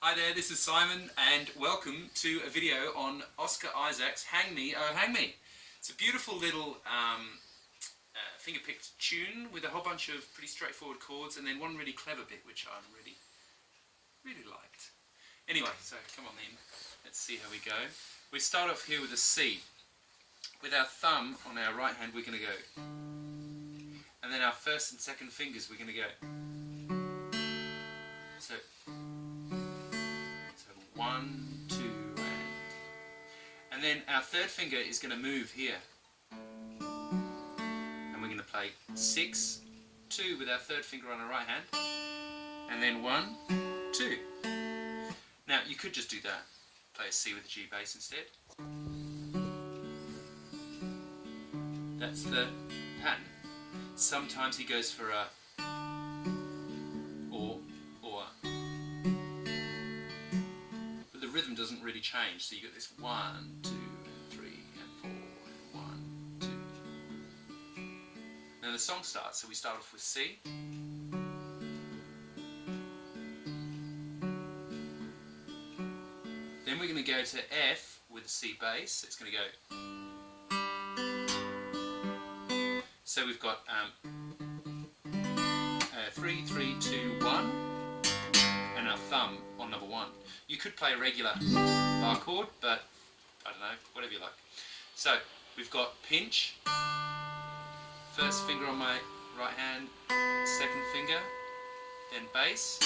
Hi there, this is Simon and welcome to a video on Oscar Isaac's Hang Me, Oh Hang Me. It's a beautiful little finger-picked tune with a whole bunch of pretty straightforward chords and then one really clever bit which I really liked. Anyway, so come on then, let's see how we go. We start off here with a C. With our thumb on our right hand we're going to go, and then our first and second fingers we're going to go. So 1, 2, and then our third finger is going to move here, and we're going to play 6, 2 with our third finger on our right hand, and then 1, 2. Now you could just do that, play a C with a G bass instead. That's the pattern. Sometimes he goes for a or, but the rhythm doesn't really change. So you get this 1, 2, 3, and 4, 1, 2. Now the song starts. So we start off with C. Then we're going to go to F with a C bass. It's going to go. So we've got 3, 3, 2, 1, and our thumb on number 1. You could play a regular bar chord, but I don't know, whatever you like. So we've got pinch, first finger on my right hand, second finger, then bass,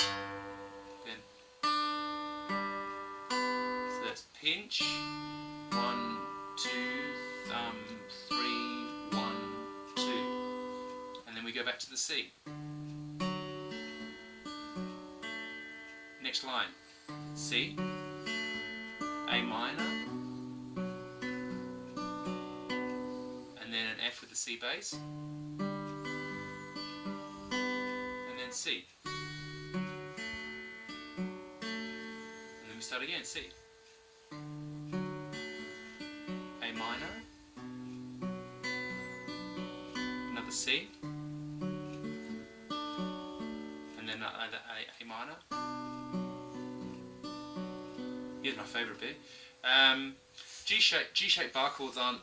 then so that's pinch, 1, 2, thumb, 3, 1, 2, and then we go back to the C. Next line, C, A minor, and then an F with the C bass, and then C. And then we start again, C. A minor, another C, and then another A minor. Here's my favourite bit. G-shaped bar chords aren't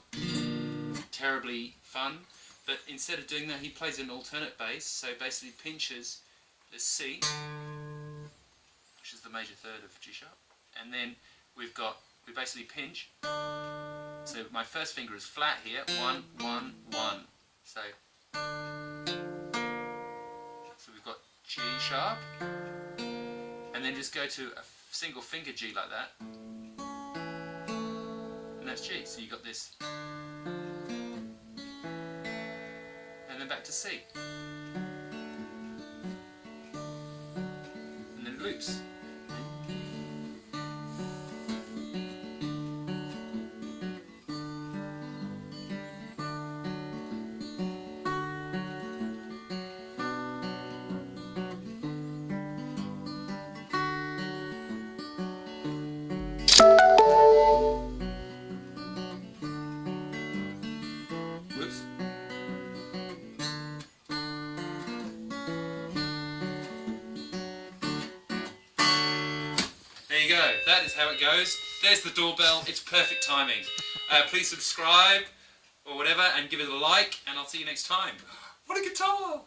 terribly fun, but instead of doing that he plays an alternate bass, so basically pinches the C, which is the major third of G sharp, and then we basically pinch. So my first finger is flat here, 1, 1, 1. So we've got G sharp, and then just go to a single finger G like that, and that's G. So you got this, and then back to C, and then it loops. There you go, that is how it goes. There's the doorbell, it's perfect timing. Please subscribe or whatever and give it a like, and I'll see you next time. What a guitar!